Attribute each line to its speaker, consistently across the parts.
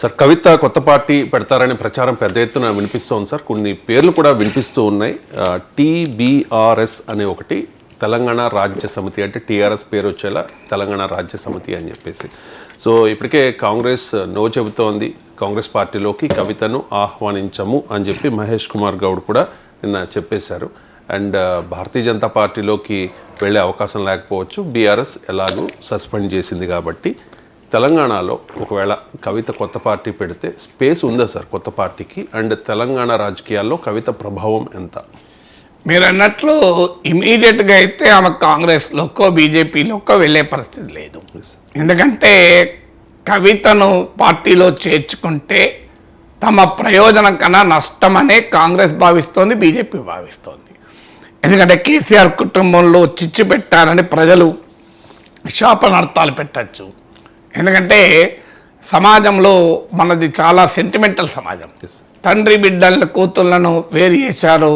Speaker 1: Sir కవిత కొత్త party పెడతారనే ప్రచారం పెద్ద ఎత్తున వినిపిస్తోంది సార్. కొన్ని పేర్లు కూడా వినిపిస్తూ ఉన్నాయి. టీబీఆర్ఎస్ అనే ఒకటి, తెలంగాణ రాజ్య సమితి, అంటే టీఆర్ఎస్ పేరు వచ్చేలా తెలంగాణ రాజ్య సమితి అని చెప్పేసి. సో ఇప్పటికే కాంగ్రెస్ నో చెబుతోంది, కాంగ్రెస్ పార్టీలోకి కవితను ఆహ్వానించము అని చెప్పి మహేష్ కుమార్ గౌడ్ కూడా నిన్న చెప్పేశారు. అండ్ భారతీయ జనతా పార్టీలోకి వెళ్ళే అవకాశం లేకపోవచ్చు, బీఆర్ఎస్ ఎలాగూ సస్పెండ్ చేసింది కాబట్టి. తెలంగాణలో ఒకవేళ కవిత కొత్త పార్టీ పెడితే స్పేస్ ఉందా సార్ కొత్త పార్టీకి? అండ్ తెలంగాణ రాజకీయాల్లో కవిత ప్రభావం ఎంత?
Speaker 2: మీరు అన్నట్లు ఇమీడియట్గా అయితే ఆమె కాంగ్రెస్లోకో బీజేపీలోకో వెళ్ళే పరిస్థితి లేదు. ఎందుకంటే కవితను పార్టీలో చేర్చుకుంటే తమ ప్రయోజనం కన్నా నష్టమనే కాంగ్రెస్ భావిస్తోంది, బీజేపీ భావిస్తోంది. ఎందుకంటే కేసీఆర్ కుటుంబంలో చిచ్చు పెట్టారని ప్రజలు శాపనార్థాలు పెట్టచ్చు. ఎందుకంటే సమాజంలో మనది చాలా సెంటిమెంటల్ సమాజం. తండ్రి బిడ్డలను కూతుళ్లను వేరు చేశారు,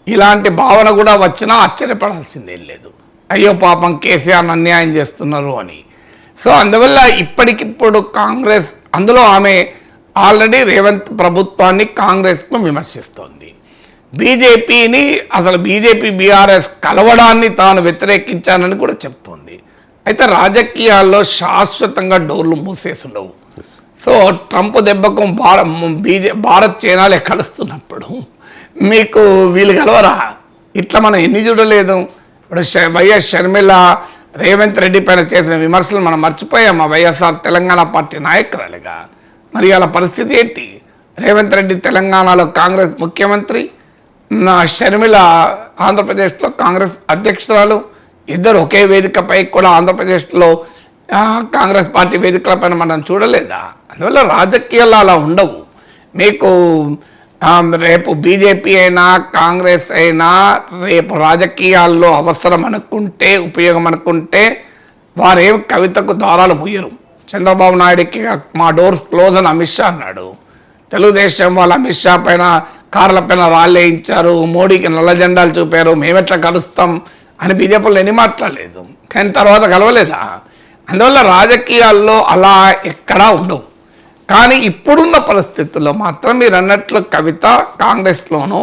Speaker 2: ఇలాంటి భావన కూడా వచ్చినా ఆశ్చర్యపడాల్సిందేం లేదు. అయ్యో పాపం కేసీఆర్ని అన్యాయం చేస్తున్నారు అని. సో అందువల్ల ఇప్పటికిప్పుడు కాంగ్రెస్, అందులో ఆమె ఆల్రెడీ రేవంత్ ప్రభుత్వాన్ని, కాంగ్రెస్ను విమర్శిస్తోంది. బీజేపీని, అసలు బీజేపీ బీఆర్ఎస్ కలవడాన్ని తాను వ్యతిరేకించానని కూడా చెప్తోంది. అయితే రాజకీయాల్లో శాశ్వతంగా డోర్లు మూసేసి ఉండవు. సో ట్రంప్ దెబ్బకు భారత్ చైనాలే కలుస్తున్నప్పుడు మీకు వీళ్ళు కలవరా? ఇట్లా మనం ఎన్ని చూడలేదు. ఇప్పుడు వైఎస్ షర్మిల రేవంత్ రెడ్డి పైన చేసిన విమర్శలు మనం మర్చిపోయాము. వైఎస్ఆర్ తెలంగాణ పార్టీ నాయకురాలుగా మరి అలా పరిస్థితి ఏంటి? రేవంత్ రెడ్డి తెలంగాణలో కాంగ్రెస్ ముఖ్యమంత్రి, షర్మిల ఆంధ్రప్రదేశ్లో కాంగ్రెస్ అధ్యక్షురాలు, ఇద్దరు ఒకే వేదికపై కూడా ఆంధ్రప్రదేశ్లో కాంగ్రెస్ పార్టీ వేదికలపైన మనం చూడలేదా? అందువల్ల రాజకీయాలు అలా ఉండవు. మీకు రేపు బీజేపీ అయినా కాంగ్రెస్ అయినా రేపు రాజకీయాల్లో అవసరం అనుకుంటే, ఉపయోగం అనుకుంటే వారేం కవితకు దారాలు ముయ్యరు. చంద్రబాబు నాయుడికి మా డోర్స్ క్లోజ్ అని అమిత్ షా అన్నాడు. తెలుగుదేశం వాళ్ళు అమిత్ షా పైన కార్ల పైన రాళ్ళేయించారు, మోడీకి నల్ల జెండాలు చూపారు, మేమెట్లా కలుస్తాం అని బీజేపీలో ఎన్ని మాట్లాడలేదు, కానీ తర్వాత కలవలేదా? అందువల్ల రాజకీయాల్లో అలా ఎక్కడా ఉండవు. కానీ ఇప్పుడున్న పరిస్థితుల్లో మాత్రం మీరు అన్నట్లు కవిత కాంగ్రెస్లోనూ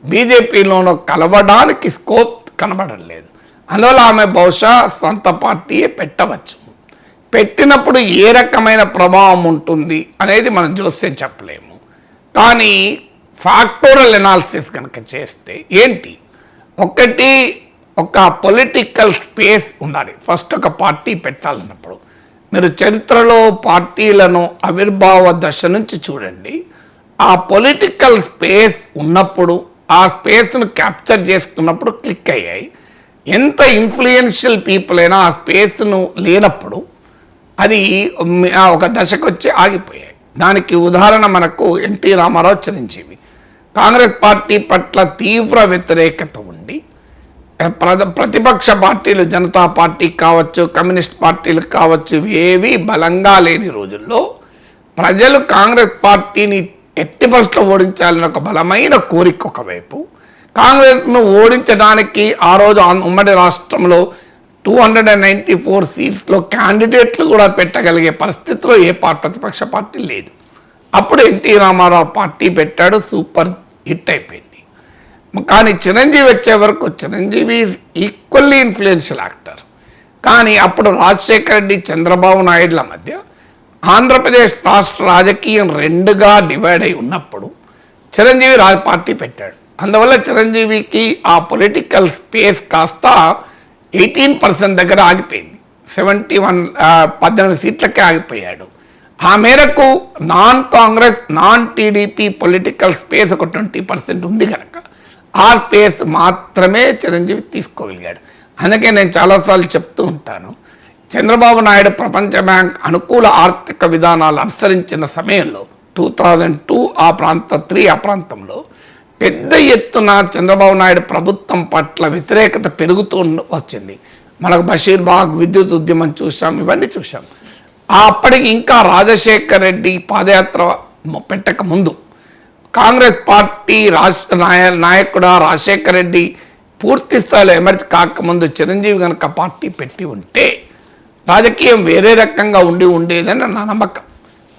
Speaker 2: బీజేపీలోనూ కలవడానికి స్కోప్ కనబడలేదు. అందువల్ల ఆమె బహుశా సొంత పార్టీయే పెట్టవచ్చు. పెట్టినప్పుడు ఏ రకమైన ప్రభావం ఉంటుంది అనేది మనం జోస్యం చెప్పలేము. కానీ ఫ్యాక్టోరల్ ఎనాలిసిస్ కనుక చేస్తే ఏంటి, ఒకటి, ఒక పొలిటికల్ స్పేస్ ఉండాలి. ఫస్ట్ ఒక పార్టీ పెట్టాలన్నప్పుడు మీరు చరిత్రలో పార్టీలను ఆవిర్భావ దశ నుంచి చూడండి. ఆ పొలిటికల్ స్పేస్ ఉన్నప్పుడు, ఆ స్పేస్ను క్యాప్చర్ చేసుకున్నప్పుడు క్లిక్ అయ్యాయి. ఎంత ఇన్ఫ్లుయెన్షియల్ పీపుల్ అయినా ఆ స్పేస్ను లేనప్పుడు అది ఒక దశకు వచ్చి ఆగిపోయాయి. దానికి ఉదాహరణ మనకు ఎన్టీ రామారావు, చిరంజీవి. కాంగ్రెస్ పార్టీ పట్ల తీవ్ర వ్యతిరేకత ఉండి ప్రతిపక్ష పార్టీలు, జనతా పార్టీ కావచ్చు, కమ్యూనిస్ట్ పార్టీలు కావచ్చు, ఏవి బలంగా లేని రోజుల్లో ప్రజలు కాంగ్రెస్ పార్టీని ఎట్టి పరిస్థితుల్లో ఓడించాలని ఒక బలమైన కోరిక ఒకవైపు, కాంగ్రెస్ను ఓడించడానికి ఆ రోజు ఉమ్మడి రాష్ట్రంలో 294 సీట్స్లో క్యాండిడేట్లు కూడా పెట్టగలిగే పరిస్థితిలో ఏ ప్రతిపక్ష పార్టీ లేదు. అప్పుడు ఎన్టీ రామారావు పార్టీ పెట్టాడు, సూపర్ హిట్ అయిపోయింది. కానీ చిరంజీవి వచ్చే వరకు Chiranjeevi is equally influential actor. కానీ అప్పుడు రాజశేఖర రెడ్డి, చంద్రబాబు నాయుడుల మధ్య ఆంధ్రప్రదేశ్ రాష్ట్ర రాజకీయం రెండుగా డివైడ్ అయి ఉన్నప్పుడు చిరంజీవి పార్టీ పెట్టాడు. అందువల్ల చిరంజీవికి ఆ పొలిటికల్ స్పేస్ కాస్త 18% దగ్గర ఆగిపోయింది. 18 సీట్లకే ఆగిపోయాడు. ఆ మేరకు non Congress, non TDP political space ఒక 20% ఉంది కనుక ఆ స్పేస్ మాత్రమే చిరంజీవి తీసుకోగలిగాడు. అందుకే నేను చాలాసార్లు చెప్తూ ఉంటాను, చంద్రబాబు నాయుడు ప్రపంచ బ్యాంక్ అనుకూల ఆర్థిక విధానాలు అనుసరించిన సమయంలో 2002 ఆ ప్రాంతంలో పెద్ద ఎత్తున చంద్రబాబు నాయుడు ప్రభుత్వం పట్ల వ్యతిరేకత పెరుగుతూ వచ్చింది. మనకు బషీర్బాగ్ విద్యుత్ ఉద్యమం చూసాం, ఇవన్నీ చూసాం. అప్పటికి ఇంకా రాజశేఖర్ రెడ్డి పాదయాత్ర పెట్టక ముందు కాంగ్రెస్ పార్టీ రాష్ట్ర నాయకుడు రాజశేఖర్ రెడ్డి పూర్తి స్థాయిలో ఎమర్జ్ కాకముందు చిరంజీవి కనుక పార్టీ పెట్టి ఉంటే రాజకీయం వేరే రకంగా ఉండేదని నా నమ్మకం.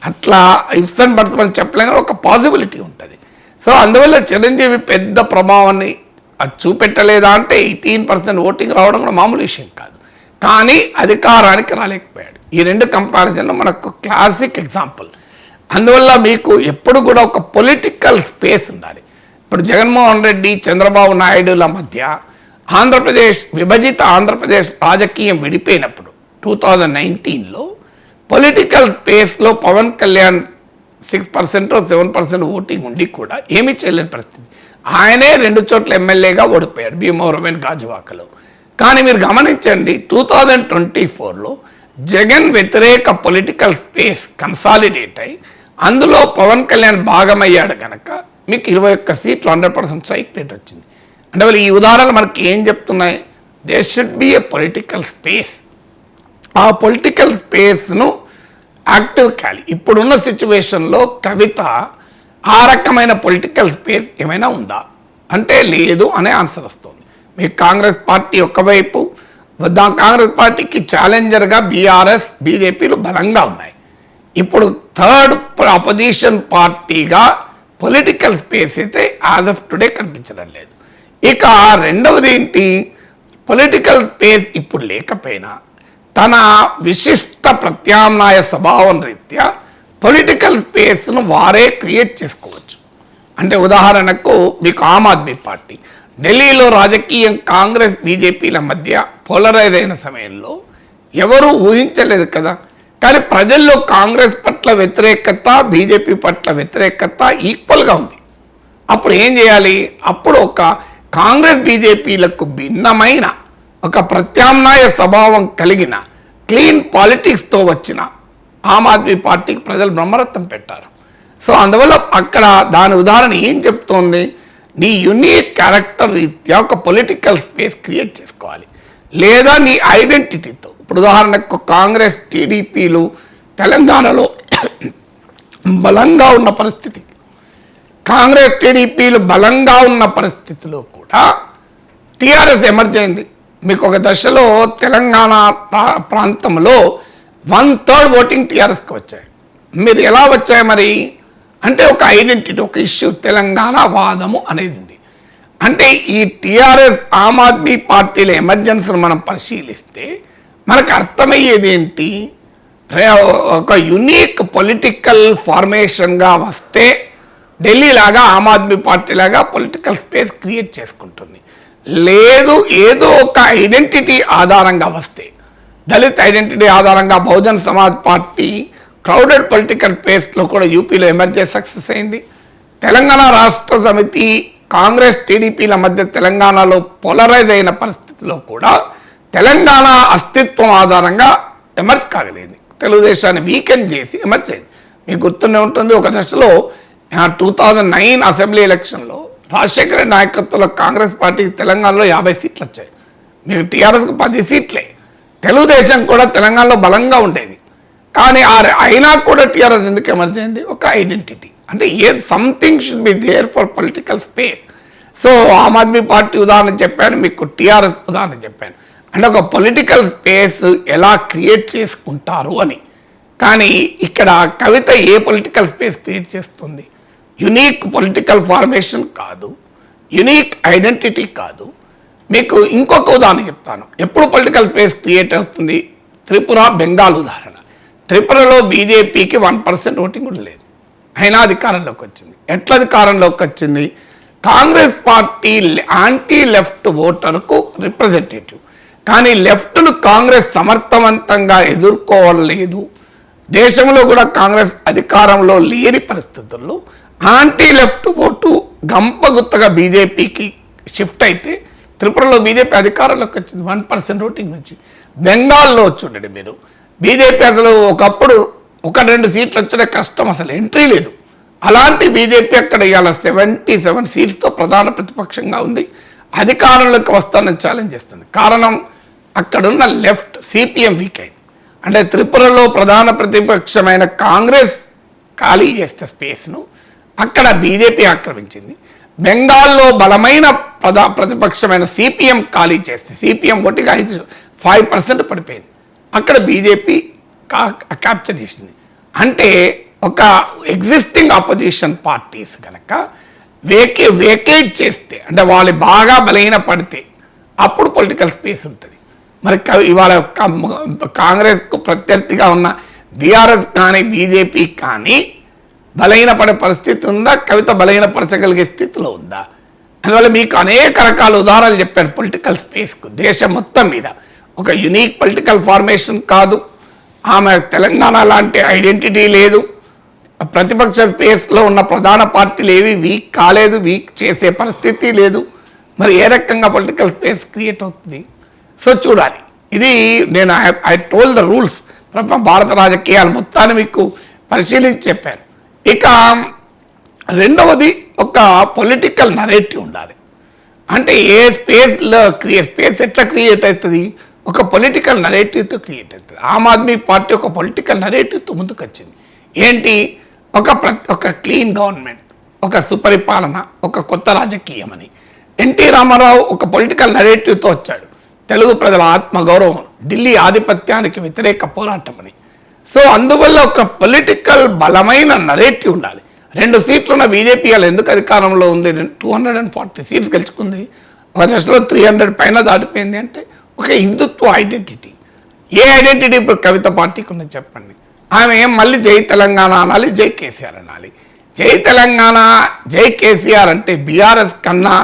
Speaker 2: అట్లా ఇఫ్స్ అండ్ బట్స్ మనం చెప్పలేం, ఒక పాసిబిలిటీ ఉంటుంది. సో అందువల్ల చిరంజీవి పెద్ద ప్రభావాన్ని అది చూపెట్టలేదా అంటే 18% ఓటింగ్ రావడం కూడా మామూలు విషయం కాదు. కానీ అధికారానికి రాలేకపోయాడు. ఈ రెండు కంపారిజన్లో మనకు క్లాసిక్ ఎగ్జాంపుల్. అందువల్ల మీకు ఎప్పుడు కూడా ఒక పొలిటికల్ స్పేస్ ఉండాలి. ఇప్పుడు జగన్మోహన్ రెడ్డి, చంద్రబాబు నాయుడుల మధ్య ఆంధ్రప్రదేశ్ విభజిత ఆంధ్రప్రదేశ్ రాజకీయం విడిపోయినప్పుడు 2019లో పొలిటికల్ స్పేస్లో పవన్ కళ్యాణ్ 6% 7% ఓటింగ్ ఉండి కూడా ఏమీ చేయలేని పరిస్థితి. ఆయనే 2 చోట్ల ఎమ్మెల్యేగా ఓడిపోయాడు, భీమవరం అండ్ గాజువాకలో. కానీ మీరు గమనించండి, 2024లో జగన్ వ్యతిరేక పొలిటికల్ స్పేస్ కన్సాలిడేట్ అయి అందులో పవన్ కళ్యాణ్ భాగమయ్యాడు కనుక మీకు 21 సీట్లు 100% స్ట్రైక్ రేట్ వచ్చింది. అంటే వాళ్ళు ఈ ఉదాహరణలు మనకి ఏం చెప్తున్నాయి? There should be a political space. ఆ పొలిటికల్ స్పేస్ను యాక్టివ్ కాలి. ఇప్పుడున్న సిచ్యువేషన్లో కవిత ఆ రకమైన పొలిటికల్ స్పేస్ ఏమైనా ఉందా అంటే లేదు అనే ఆన్సర్ వస్తుంది. మీకు కాంగ్రెస్ పార్టీ ఒకవైపు, కాంగ్రెస్ పార్టీకి ఛాలెంజర్గా బీఆర్ఎస్, బీజేపీలు బలంగా ఉన్నాయి. ఇప్పుడు థర్డ్ అపోజిషన్ పార్టీగా పొలిటికల్ స్పేస్ అయితే యాజ్ ఆఫ్ టుడే కనిపించడం లేదు. ఇక రెండవది ఏంటి? పొలిటికల్ స్పేస్ ఇప్పుడు లేకపోయినా తన విశిష్ట ప్రత్యామ్నాయ స్వభావం రీత్యా పొలిటికల్ స్పేస్ను వారే క్రియేట్ చేసుకోవచ్చు. అంటే ఉదాహరణకు మీకు ఆమ్ ఆద్మీ పార్టీ ఢిల్లీలో రాజకీయం కాంగ్రెస్ బీజేపీల మధ్య పోలరైజ్ అయిన సమయంలో ఎవరూ ఊహించలేదు కదా. కానీ ప్రజల్లో కాంగ్రెస్ పట్ల వ్యతిరేకత, బీజేపీ పట్ల వ్యతిరేకత ఈక్వల్గా ఉంది. అప్పుడు ఏం చేయాలి? అప్పుడు ఒక కాంగ్రెస్ బీజేపీలకు భిన్నమైన ఒక ప్రత్యామ్నాయ స్వభావం కలిగిన క్లీన్ పాలిటిక్స్తో వచ్చిన ఆమ్ ఆద్మీ పార్టీకి ప్రజలు బ్రహ్మరథం పెట్టారు. సో అందువల్ల అక్కడ దాని ఉదాహరణ ఏం చెప్తోంది? నీ యునీక్ క్యారెక్టర్ రీత్యా ఒక పొలిటికల్ స్పేస్ క్రియేట్ చేసుకోవాలి, లేదా నీ ఐడెంటిటీతో. ఇప్పుడు ఉదాహరణకు కాంగ్రెస్, టీడీపీలు తెలంగాణలో బలంగా ఉన్న పరిస్థితి, కాంగ్రెస్ టీడీపీలు బలంగా ఉన్న పరిస్థితిలో కూడా టీఆర్ఎస్ ఎమర్జ్ అయింది. మీకు ఒక దశలో తెలంగాణ ప్రాంతంలో 1/3 ఓటింగ్ టీఆర్ఎస్కి వచ్చాయి. మీరు ఎలా వచ్చాయి మరి అంటే ఒక ఐడెంటిటీ, ఒక ఇష్యూ, తెలంగాణ వాదము అనేది ఉంది. అంటే ఈ టీఆర్ఎస్, ఆమ్ ఆద్మీ పార్టీల ఎమర్జెన్సీని మనం పరిశీలిస్తే మనకు అర్థమయ్యేది ఏంటి? ఒక యునీక్ పొలిటికల్ ఫార్మేషన్గా వస్తే ఢిల్లీ లాగా ఆమ్ ఆద్మీ పార్టీ లాగా పొలిటికల్ స్పేస్ క్రియేట్ చేసుకుంటుంది. లేదు ఏదో ఒక ఐడెంటిటీ ఆధారంగా వస్తే, దళిత్ ఐడెంటిటీ ఆధారంగా Bahujan Samaj party crowded political స్పేస్లో కూడా యూపీలో ఎమర్జే సక్సెస్ అయింది. తెలంగాణ రాష్ట్ర సమితి కాంగ్రెస్ టీడీపీల మధ్య తెలంగాణలో పోలరైజ్ అయిన పరిస్థితిలో కూడా తెలంగాణ అస్తిత్వం ఆధారంగా ఎమర్జ్ కాగలేదు. తెలుగుదేశాన్ని వీకెండ్ చేసి ఎమర్జ్ అయింది. మీకు గుర్తునే ఉంటుంది, ఒక దశలో 2009 అసెంబ్లీ ఎలక్షన్లో రాజశేఖర రెడ్డి నాయకత్వంలో కాంగ్రెస్ పార్టీకి తెలంగాణలో 50 సీట్లు వచ్చాయి. మీకు టీఆర్ఎస్కి 10 సీట్లే. తెలుగుదేశం కూడా తెలంగాణలో బలంగా ఉండేది. కానీ అయినా కూడా టీఆర్ఎస్ ఎందుకు ఎమర్జ్ అయింది? ఒక ఐడెంటిటీ. అంటే something should be there for political space. So Aam Aadmi Party ఉదాహరణ చెప్పాను, మీకు టీఆర్ఎస్ ఉదాహరణ చెప్పాను. అంటే ఒక పొలిటికల్ స్పేస్ ఎలా క్రియేట్ చేసుకుంటారు అని. కానీ ఇక్కడ కవిత ఏ పొలిటికల్ స్పేస్ క్రియేట్ చేస్తుంది? యునీక్ పొలిటికల్ ఫార్మేషన్ కాదు, యునీక్ ఐడెంటిటీ కాదు. మీకు ఇంకొక ఉదాహరణ చెప్తాను. ఎప్పుడు పొలిటికల్ స్పేస్ క్రియేట్ అవుతుంది? త్రిపుర, బెంగాల్ ఉదాహరణ. త్రిపురలో బీజేపీకి 1% ఓటింగ్ కూడా లేదు, అయినా అధికారంలోకి వచ్చింది. ఎట్లా అధికారంలోకి వచ్చింది? కాంగ్రెస్ పార్టీ యాంటీ లెఫ్ట్ ఓటర్కు రిప్రజెంటేటివ్. కానీ లెఫ్ట్ను కాంగ్రెస్ సమర్థవంతంగా ఎదుర్కోవలేదు. దేశంలో కూడా కాంగ్రెస్ అధికారంలో లేని పరిస్థితుల్లో యాంటీ లెఫ్ట్ ఓటు గంపగుత్తగా బీజేపీకి షిఫ్ట్ అయితే త్రిపురలో బీజేపీ అధికారంలోకి వచ్చింది 1% ఓటింగ్ నుంచి. బెంగాల్లో చూడండి మీరు, బీజేపీ అసలు ఒకప్పుడు 1-2 సీట్లు వచ్చే కష్టం, అసలు ఎంట్రీ లేదు. అలాంటి బీజేపీ అక్కడ ఇవాళ 77 సీట్స్తో ప్రధాన ప్రతిపక్షంగా ఉంది, అధికారంలోకి వస్తానని ఛాలెంజ్ చేస్తుంది. కారణం అక్కడున్న లెఫ్ట్ సిపిఎం వీక్ అయింది. అంటే త్రిపురలో ప్రధాన ప్రతిపక్షమైన కాంగ్రెస్ ఖాళీ చేస్తే స్పేస్ను అక్కడ బీజేపీ ఆక్రమించింది. బెంగాల్లో బలమైన ప్రతిపక్షమైన సిపిఎం ఖాళీ చేస్తే సిపిఎం ఓటిగా 5% పడిపోయింది. అక్కడ బీజేపీ క్యాప్చర్ చేసింది. అంటే ఒక ఎగ్జిస్టింగ్ ఆపోజిషన్ పార్టీస్ కనుక వేకేట్ చేస్తే, అంటే వాళ్ళు బాగా బలహీన పడితే అప్పుడు పొలిటికల్ స్పేస్ ఉంటుంది. మరి ఇవాళ కాంగ్రెస్కు ప్రత్యర్థిగా ఉన్న బీఆర్ఎస్ కానీ బీజేపీ కానీ బలహీనపడే పరిస్థితి ఉందా? కవిత బలహీనపరచగలిగే స్థితిలో ఉందా? అందువల్ల మీకు అనేక రకాల ఉదాహరణలు చెప్పాను పొలిటికల్ స్పేస్కు. దేశం మొత్తం మీద ఒక యునీక్ పొలిటికల్ ఫార్మేషన్ కాదు, ఆమె తెలంగాణ లాంటి ఐడెంటిటీ లేదు, ప్రతిపక్ష స్పేస్లో ఉన్న ప్రధాన పార్టీలు ఏవి వీక్ కాలేదు, వీక్ చేసే పరిస్థితి లేదు. మరి ఏ రకంగా పొలిటికల్ స్పేస్ క్రియేట్ అవుతుంది? సో చూడాలి. ఇది నేను ఐ టోల్ ద రూల్స్. భారత రాజకీయాలు మొత్తాన్ని మీకు పరిశీలించి చెప్పాను. ఇక రెండవది, ఒక పొలిటికల్ నరేటివ్ ఉండాలి. అంటే ఏ స్పేస్లో స్పేస్ ఎట్లా క్రియేట్ అవుతుంది? ఒక పొలిటికల్ నరేటివ్తో క్రియేట్ అవుతుంది. ఆమ్ ఆద్మీ పార్టీ ఒక పొలిటికల్ నరేటివ్తో ముందుకు వచ్చింది. ఏంటి? ఒక క్లీన్ గవర్నమెంట్, ఒక సుపరిపాలన, ఒక కొత్త రాజకీయం అని. ఎన్టీ రామారావు ఒక పొలిటికల్ నరేటివ్తో వచ్చాడు. తెలుగు ప్రజల ఆత్మగౌరవం, ఢిల్లీ ఆధిపత్యానికి వ్యతిరేక పోరాటం అని. సో అందువల్ల ఒక పొలిటికల్ బలమైన నరేటివ్ ఉండాలి. 2 సీట్లున్న బీజేపీ వాళ్ళు ఎందుకు అధికారంలో ఉంది? 240 సీట్స్ గెలుచుకుంది. ఒక దశలో 300 పైన దాటిపోయింది. అంటే ఒక హిందుత్వ ఐడెంటిటీ. ఏ ఐడెంటిటీ ఇప్పుడు కవిత పార్టీకి ఉన్నది చెప్పండి? ఆమె మళ్ళీ జై తెలంగాణ అనాలి, జై కేసీఆర్ అనాలి. జై తెలంగాణ, జై కేసీఆర్ అంటే బీఆర్ఎస్ కన్నా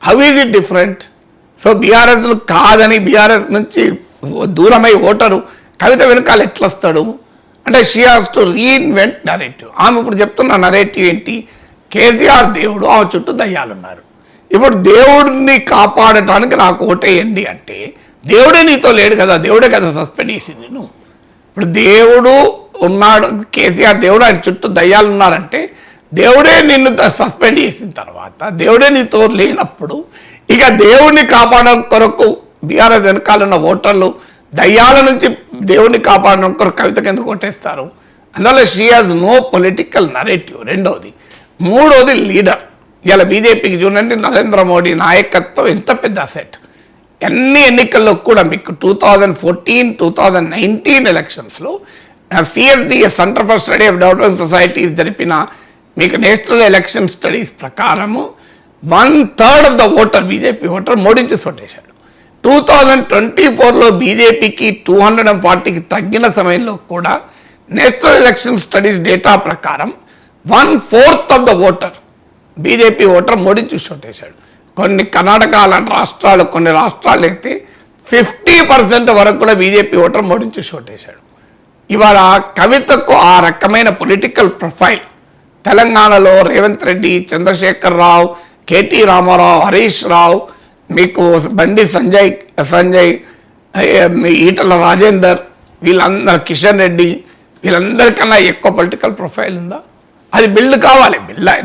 Speaker 2: how is it different? So BRS కాదని బీఆర్ఎస్ నుంచి దూరమై ఓటరు కవిత వెనకాల ఎట్లా వస్తాడు? అంటే she has to reinvent narrative. ఆమె ఇప్పుడు చెప్తున్న నరేటివ్ ఏంటి? కేసీఆర్ దేవుడు, ఆమె చుట్టూ దయ్యాలున్నారు. ఇప్పుడు దేవుడిని కాపాడటానికి నాకు ఓటేయండి అంటే దేవుడే నీతో లేడు కదా, దేవుడే కదా సస్పెండ్ చేసింది నువ్వు. ఇప్పుడు దేవుడు ఉన్నాడు, కేసీఆర్ దేవుడు, ఆయన చుట్టూ దయ్యాలు ఉన్నారంటే దేవుడే నిన్ను సస్పెండ్ చేసిన తర్వాత, దేవుడే నీతో లేనప్పుడు ఇక దేవుడిని కాపాడడం కొరకు బీఆర్ఎస్ వెనకాలన్న ఓటర్లు దయ్యాల నుంచి దేవుడిని కాపాడడం కొరకు కవితకు ఎందుకు ఓటేస్తారు? అందువల్ల she has no political narrative. రెండవది. మూడవది లీడర్. ఇలా బీజేపీకి చూడండి, నరేంద్ర మోడీ నాయకత్వం ఎంత పెద్ద అసెట్. అన్ని ఎన్నికల్లో కూడా మీకు 2014, 2019 ఎలక్షన్స్లో CSDS centre for study of development societies జరిపిన మీకు నేషనల్ ఎలక్షన్ స్టడీస్ ప్రకారము 1/3 of the voter, BJP voter మోడీని చూసి ఓటేశాడు. 2024లో బీజేపీకి 240కి తగ్గిన సమయంలో కూడా నేషనల్ ఎలక్షన్ స్టడీస్ డేటా ప్రకారం 1/4 of the voter, BJP voter మోడీని చూసి ఓటేశాడు. కొన్ని కర్ణాటక లాంటి రాష్ట్రాలు, కొన్ని రాష్ట్రాలు అయితే 50% వరకు కూడా బీజేపీ ఓటర్ మోడీని చూసి ఓటేశాడు. ఇవాళ కవితకు ఆ రకమైన పొలిటికల్ ప్రొఫైల్ తెలంగాణలో రేవంత్ రెడ్డి, చంద్రశేఖర్ రావు, కేటీ రామారావు, హరీష్ రావు, మీకు బండి సంజయ్, ఈటల రాజేందర్, వీళ్ళందరూ, కిషన్ రెడ్డి, వీళ్ళందరికన్నా ఎక్కువ పొలిటికల్ ప్రొఫైల్ ఉందా? అది బిల్డ్ కావాలి.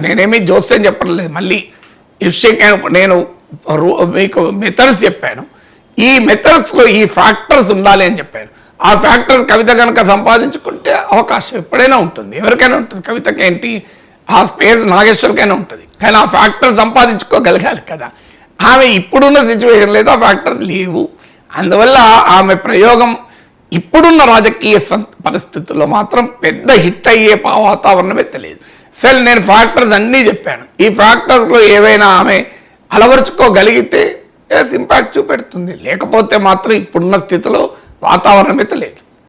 Speaker 2: నేనేమీ జోస్యం చెప్పడం లేదు. మళ్ళీ నేను మీకు మెథడ్స్ చెప్పాను. ఈ మెథడ్స్లో ఈ ఫ్యాక్టర్స్ ఉండాలి అని చెప్పాను. ఆ ఫ్యాక్టర్స్ కవిత కనుక సంపాదించుకుంటే అవకాశం ఎప్పుడైనా ఉంటుంది, ఎవరికైనా ఉంటుంది. కవితకి ఏంటి, ఆ స్పేస్ నాగేశ్వర్కైనా ఉంటుంది. కానీ ఆ ఫ్యాక్టర్ సంపాదించుకోగలగాలి కదా. ఆమె ఇప్పుడున్న సిచ్యువేషన్ లేదు, ఆ ఫ్యాక్టర్స్ లేవు. అందువల్ల ఆమె ప్రయోగం ఇప్పుడున్న రాజకీయ పరిస్థితుల్లో మాత్రం పెద్ద హిట్ అయ్యే వాతావరణమే తెలియదు. సరే, నేను ఫ్యాక్టర్స్ అన్నీ చెప్పాను. ఈ ఫ్యాక్టర్స్లో ఏవైనా ఆమె అలవరుచుకోగలిగితే ఇంపాక్ట్ చూపెడుతుంది. లేకపోతే మాత్రం ఇప్పుడున్న స్థితిలో వాతావరణమే తెలియదు.